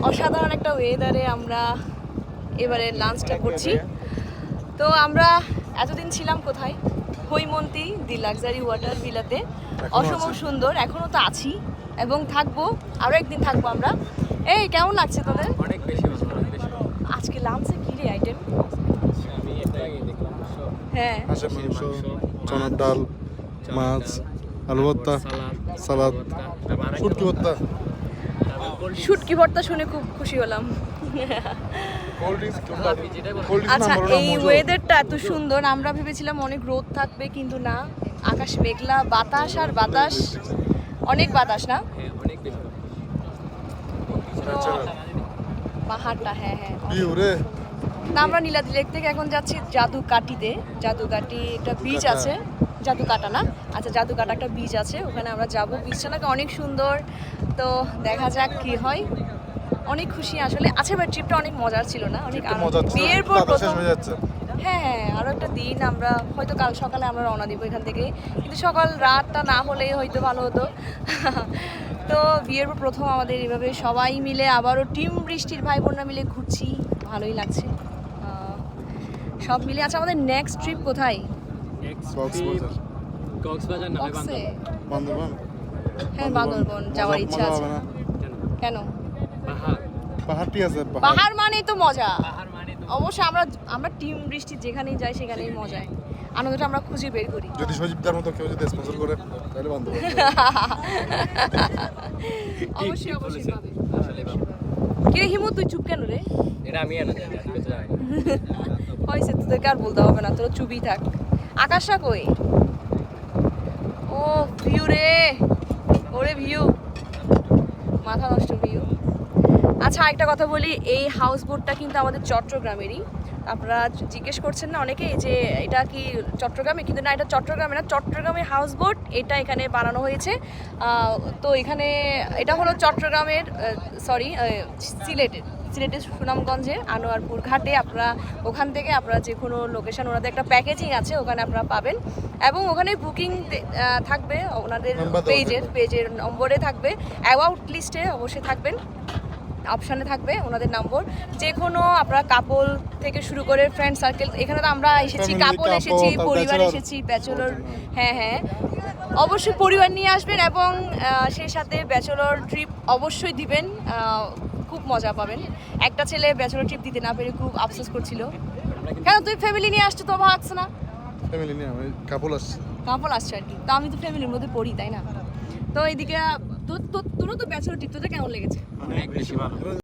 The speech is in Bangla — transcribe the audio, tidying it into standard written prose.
অসাধারণ একটা ওয়েদারে আমরা এবারে লাঞ্চটা করছি। তো আমরা এতদিন ছিলাম কোথায়? হৈমন্তী দি লাক্সারি ওয়াটার ভিলাতে, অসম্ভব সুন্দর। এখনও তো আছি এবং থাকবো, আরও একদিন থাকবো আমরা। এই কেমন লাগছে তোদের? অনেক বেশি ভালো, অনেক বেশি ভালো। আজকে লাঞ্চে কি রে আইটেম? আমি এটাই দেখলাম। হ্যাঁ, হাঁসের মাংস, চনার ডাল, মাছ, আলু ভর্তা, সালাদ, শুটকি ভর্তা। শুটকি ভর্তা শুনে খুব খুশি হলাম। আচ্ছা, এই ওয়েদারটা এত সুন্দর, আমরা ভেবেছিলাম অনেক রোদ থাকবে, কিন্তু না, আকাশ মেঘলা, বাতাস আর বাতাস, অনেক বাতাস না? হ্যাঁ, অনেক বেশি তো পাহাড়টা, হ্যাঁ হ্যাঁ। রে না, আমরা নীলাদ্রি লেক থেকে এখন যাচ্ছি জাদুকাঠিতে। জাদুকাঠি একটা বিচ আছে, জাদুকাটা না, আচ্ছা জাদুকাটা একটা বিচ আছে, ওখানে আমরা যাবো। বিচটা নাকি অনেক সুন্দর, তো দেখা যাক কি হয়। অনেক খুশি আসলে। আচ্ছা, এবার ট্রিপটা অনেক মজার ছিল না? অনেক বিয়ের পর প্রথম। হ্যাঁ হ্যাঁ, আরও একটা দিন আমরা হয়তো কাল সকালে আমরা রওনা দিব এখান থেকে, কিন্তু সকাল রাতটা না হলেই হয়তো ভালো হতো। তো বিয়ের পর প্রথম আমাদের এভাবে সবাই মিলে, আবারও টিম বৃষ্টির ভাই বোনরা মিলে ঘুরছি, ভালোই লাগছে সব মিলে। আচ্ছা, আমাদের নেক্সট ট্রিপ কোথায়? কক্সবাজার না হয় কক্সে? বান্দরবান। হ্যাঁ, বান্দরবন যাওয়ার ইচ্ছা আছে। কেন? পাহাড়। পাহাড়টি আছে, পাহাড় মানেই তো মজা। পাহাড় মানে তো অবশ্যই আমরা টিম বৃষ্টি যেখানেই যাই সেখানেই মজায় আনন্দটা আমরা খুঁজে বের করি। যদি সজীবদার মতো কেউ যদি স্পন্সর করে তাহলে বান্দরবান। অবশ্যই অবশ্যই পাবে। আসলে বাবা, কে হিমু, তুই চুপ কেন রে? এটা আমি এনে জানি, আমি তো জানি। হয়েছে, তোদেরকে আর বলতে হবে না, তোরা চুপই থাক। আকাশটা কই? ও ভিউ রে, ওরে ভিউ, মাথা নষ্ট ভিউ। আচ্ছা, আরেকটা কথা বলি, এই হাউস বোটটা কিন্তু আমাদের চট্টগ্রামেরই। আপনারা জিজ্ঞেস করছেন না অনেকে যে এটা কি চট্টগ্রামে, কিন্তু না, এটা চট্টগ্রামে না, চট্টগ্রামের হাউস বোট এটা এখানে বানানো হয়েছে। তো এখানে এটা হলো চট্টগ্রামের, সরি সিলেটের সুনামগঞ্জে আনোয়ারপুর ঘাটে। আপনারা ওখান থেকে আপনারা যে কোনো লোকেশন, ওনাদের একটা প্যাকেজিং আছে, ওখানে আপনারা পাবেন, এবং ওখানে বুকিং থাকবে ওনাদের পেজের নম্বরে থাকবে, অ্যাবাউট লিস্টে অবশ্যই থাকবেন, অপশানে থাকবে ওনাদের নম্বর। যে কোনো আপনারা কাপল থেকে শুরু করে ফ্রেন্ড সার্কেল, এখানে তো আমরা এসেছি, কাপল এসেছি, পরিবার এসেছি, ব্যাচেলর, হ্যাঁ হ্যাঁ, অবশ্যই পরিবার নিয়ে আসবেন, এবং সেই সাথে ব্যাচেলর ট্রিপ অবশ্যই দিবেন, খুব মজা পাবেন। একটা ছেলে ব্যাচেলর ট্রিপ দিতে না পেরে খুব আফসোস করছিল। কেন, তুই ফ্যামিলি নিয়ে আসছো তো ভাগছে না? ফ্যামিলি নিয়ে আমি কাপল আসছি। কাপল আসছে আর কি, তো আমি তো ফ্যামিলির মধ্যে পড়ি, তাই না? তো এইদিকে তোরও তো ব্যাচেলর ট্রিপ, তোদের কেমন লেগেছে? অনেক বেশি ভালো।